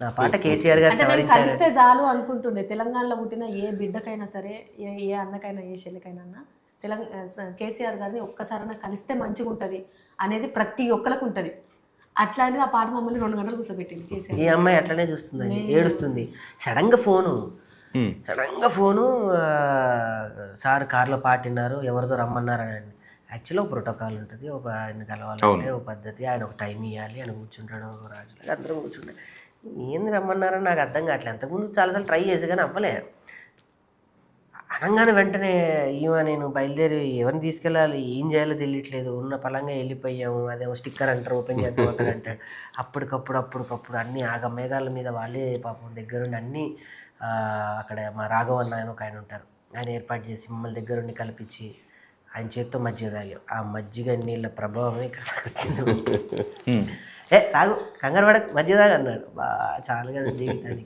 నా పాట కేసీఆర్ గారు అంటే మేము సవరించారు. కలిస్తే చాలు అనుకుంటుండే. తెలంగాణలో పుట్టిన ఏ బిడ్డకైనా సరే, ఏ అన్నకైనా, ఏ చెల్లికైనా అన్న కేసీఆర్ గారిని ఒక్కసారైనా కలిస్తే మంచిగా ఉంటుంది అనేది ప్రతి ఒక్కరికి ఉంటుంది. అట్లాంటిది ఆ పాట మమ్మల్ని 2 గంటలు కూర్చోబెట్టింది కేసీఆర్. ఈ అమ్మాయి అట్లనే చూస్తుందండి, ఏడుస్తుంది. సడన్గా ఫోను సార్ కార్లో పాట విన్నారు, ఎవరితో రమ్మన్నారని. యాక్చువల్గా ఒక ప్రోటోకాల్ ఉంటుంది, ఒక ఆయన కలవాలంటే ఒక పద్ధతి, ఆయన ఒక టైం ఇవ్వాలి, ఆయన కూర్చుంటాడు రాజులాగా, అందరం కూర్చుంటాడు. ఏంది రమ్మన్నారని నాకు అర్థం కావట్లేదు. అంతకుముందు చాలాసార్లు ట్రై చేసి కానీ అవ్వలే. అనగానే వెంటనే నేను బయలుదేరి ఎవరిని తీసుకెళ్ళాలి, ఏం చేయాలో తెలియట్లేదు, ఉన్న పలంగా వెళ్ళిపోయాము. అదేమో స్టిక్కర్ అంటారు, ఓపెన్ చేద్దాం అక్కడ అంటాడు. అప్పటికప్పుడు అన్నీ ఆగ మేఘాల మీద వాళ్ళే పాపం దగ్గరుండి అన్నీ అక్కడ మా రాఘవన్న ఆయన ఒక ఆయన ఉంటారు, ఆయన ఏర్పాటు చేసి మమ్మల్ని దగ్గరుండి కల్పించి ఆయన చేత్తో మజ్జిగ తాగాం. ఆ మజ్జిగ నీళ్ళ ప్రభావం ఇక్కడ వచ్చింది. తాగు కంగారు పడక మజ్జిగ తాగు అన్నాడు. చాలు కదా జీవితానికి.